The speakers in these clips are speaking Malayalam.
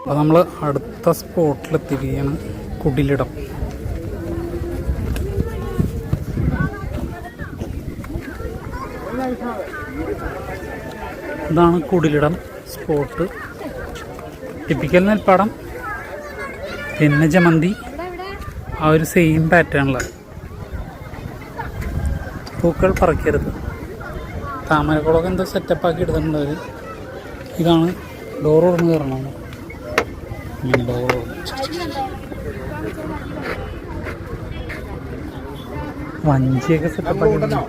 അപ്പോൾ നമ്മൾ അടുത്ത സ്പോട്ടിലെത്തിക്കുകയാണ്. കുടിലിടം. ഇതാണ് കുടിലിടം സ്പോട്ട്. ടിപ്പിക്കൽ നെൽപ്പാടം പിന്നെ ജമന്തി ആ ഒരു സെയിം പാറ്റേണിൽ. പൂക്കൾ പറിക്കരുത്. താമരക്കുളമൊക്കെ എന്തോ സെറ്റപ്പാക്കി എടുത്തിട്ടുണ്ട് അവർ. ഇതാണ് ഡോർ തുറന്ന് കയറണം. ഡോർ വഞ്ചിയൊക്കെ സെറ്റപ്പാക്കി ഇടുന്നു.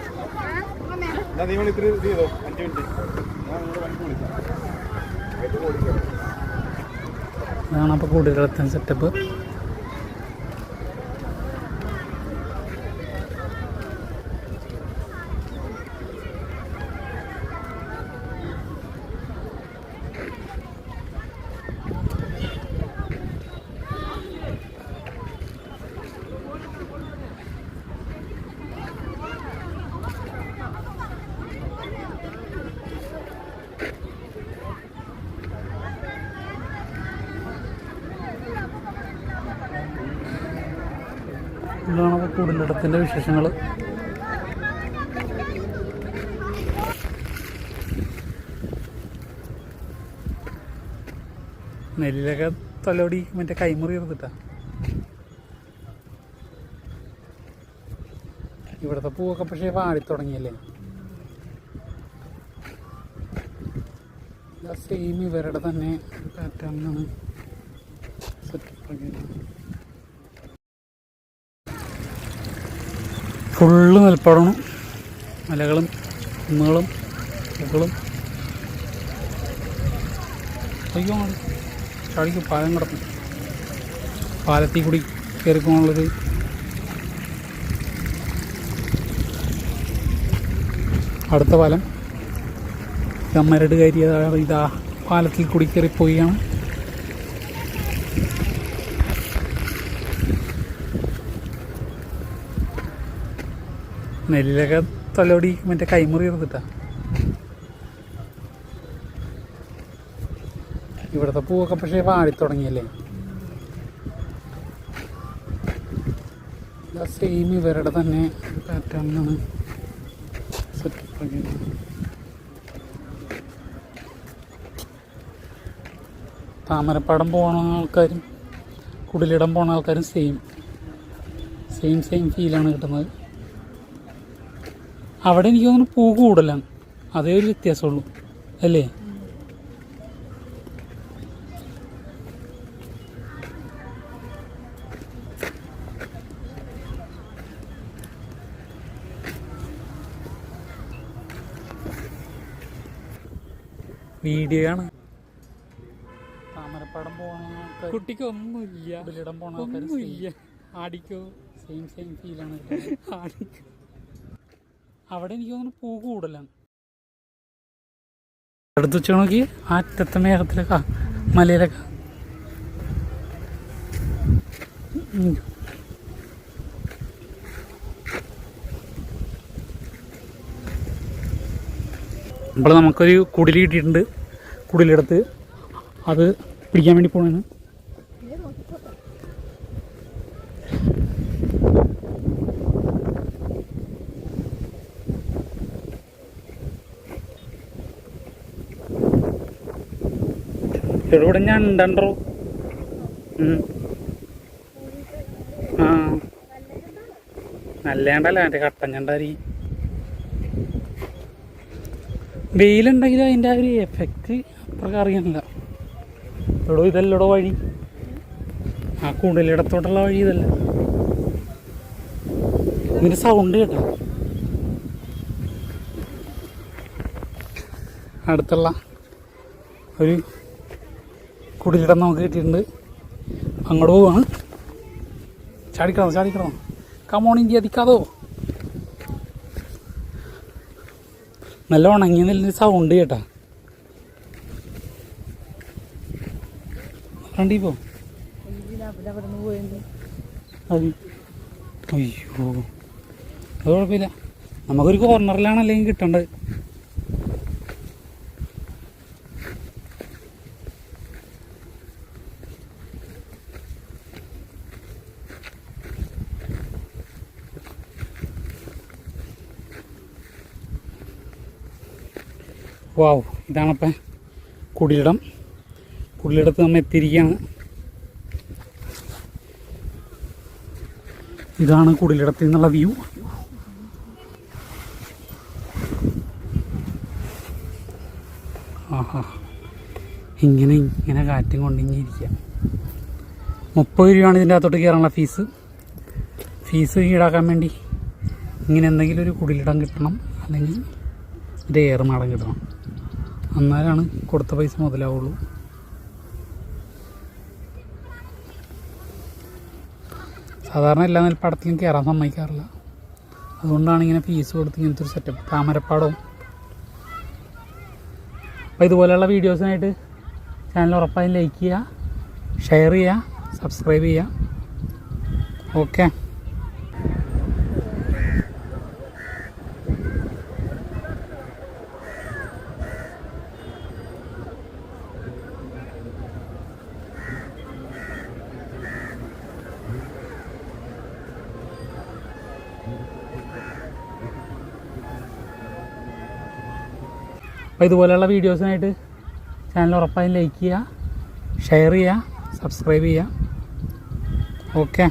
ഇതാണ് അപ്പോൾ കുടിലിടത്തിന് സെറ്റപ്പ്. ഇതാണ് അപ്പോൾ കുടിലിടത്തിൻ്റെ വിശേഷങ്ങൾ. നെല്ലിലൊക്കെ തലോടി മറ്റേ കൈമുറി ഇരുന്നിട്ടാ. ഇവിടുത്തെ പൂവൊക്കെ പക്ഷേ വാടിത്തുടങ്ങിയല്ലേ. സെയിം ഇവരുടെ തന്നെ പാറ്റേണിലാണ് സെറ്റപ്പ്. ഫുള്ള് നെൽപ്പാടമാണ്. മലകളും കുന്നുകളും പൂക്കളും. അയ്യോ ചാടിക്കും. പാലം കിടക്കും. പാലത്തിൽ കൂടി കയറിപ്പോകാനുള്ളൊരു അടുത്ത പാലം. മരട് കയറി ഇതാ പാലത്തിൽ കൂടി കയറിപ്പോവുകയാണ്. നെല്ലിലൊക്കെ തലോടി മറ്റേ കൈമുറി ഇരുന്നിട്ടാ. ഇവിടുത്തെ പൂവൊക്കെ പക്ഷേ വാടിത്തുടങ്ങിയല്ലേ. സെയിം ഇവരുടെ തന്നെ പാറ്റേണിലാണ് സെറ്റപ്പ്. താമരപ്പാടം പോണ ആൾക്കാരും കുടിലിടം പോണ ആൾക്കാരും സെയിം ഫീലാണ് കിട്ടുന്നത്. അവിടെ എനിക്ക് തോന്നുന്നു പൂ കൂടുതലാണ്. അതേ ഒരു വ്യത്യാസമുള്ളൂ അല്ലേ. വീഡിയോ ആണ്. താമരപ്പാടം പോണ കുട്ടിക്ക് ഒന്നുമില്ല. കുടിലിടം പോണ ഒന്നുമില്ല. ആടിക്കോ സെയിം ഫീലാണ്. ആടിക്കോ അവിടെ എനിക്ക് തോന്നുന്നു പൂ കൂടുതലാണ്. അടുത്ത് വെച്ച് നോക്കി ആ അറ്റത്തെ മേഘത്തിലൊക്കെ മലയിലൊക്കെ. അപ്പോൾ നമുക്കൊരു കുടിൽ കിട്ടിയിട്ടുണ്ട്. കുടിലെടുത്ത് അത് പിടിക്കാൻ വേണ്ടി പോകണതാണ്. ഇവിടെ ഞാൻ ഉണ്ടോ. ആ നല്ലേണ്ടല്ലേ മറ്റേ കട്ടൻ ഞണ്ടാരി. വെയിലുണ്ടെങ്കിൽ അതിൻ്റെ ആ ഒരു എഫക്റ്റ് അത്രക്ക് അറിയാനില്ല. എടോ ഇതല്ലടോ വഴി. ആ കുടിലിടത്തോട്ടുള്ള വഴി ഇതല്ല. ഇതിൻ്റെ സൗണ്ട് കേട്ടോ. അടുത്തുള്ള ഒരു കുടിലിടം നമുക്ക് കിട്ടിയിട്ടുണ്ട്. അങ്ങോട്ട് പോവാണ്. ചാടിക്കണം. കമോൺ ഇന്ത്യ അതിക്കാതോ. നല്ല ഉണങ്ങിയ നെല്ലിൻ്റെ സൗണ്ട് കേട്ടാ. ഫ്രണ്ടിൽ പോ. അയ്യോ അത് കുഴപ്പമില്ല. നമുക്കൊരു കോർണറിലാണ് അല്ലെങ്കിൽ കിട്ടേണ്ടത്. വാവ്, ഇതാണപ്പം കുടിലിടം. കുടിലിടത്ത് നമ്മൾ എത്തിയിരിക്കുകയാണ്. ഇതാണ് കുടിലിടത്തിൽ നിന്നുള്ള വ്യൂ. ആഹാ, ഇങ്ങനെ കാറ്റും കൊണ്ടിരിക്കുക. 30 രൂപയാണ് ഇതിൻ്റെ അകത്തോട്ട് കയറാനുള്ള ഫീസ് ഈടാക്കാൻ വേണ്ടി ഇങ്ങനെ എന്തെങ്കിലും ഒരു കുടിലിടം കിട്ടണം, അല്ലെങ്കിൽ ഒരു ഏറുമാടം കിട്ടണം. എന്നാലാണ് കൊടുത്ത പൈസ മുതലാവുള്ളൂ. സാധാരണ എല്ലാ നെൽപ്പാടത്തിലും കയറാൻ സമ്മതിക്കാറില്ല. അതുകൊണ്ടാണ് ഇങ്ങനെ ഫീസ് കൊടുത്ത് ഇങ്ങനത്തെ ഒരു സെറ്റപ്പ്. താമരപ്പാടവും. അപ്പോൾ ഇതുപോലെയുള്ള വീഡിയോസിനായിട്ട് ചാനൽ ഉറപ്പായും ലൈക്ക് ചെയ്യുക, ഷെയർ ചെയ്യുക, സബ്സ്ക്രൈബ് ചെയ്യുക. ഓക്കെ. അപ്പോൾ ഇതുപോലെയുള്ള വീഡിയോസിനായിട്ട് ചാനൽ ഉറപ്പായും ലൈക്ക് ചെയ്യുക, ഷെയർ ചെയ്യുക, സബ്സ്ക്രൈബ് ചെയ്യുക. ഓക്കെ.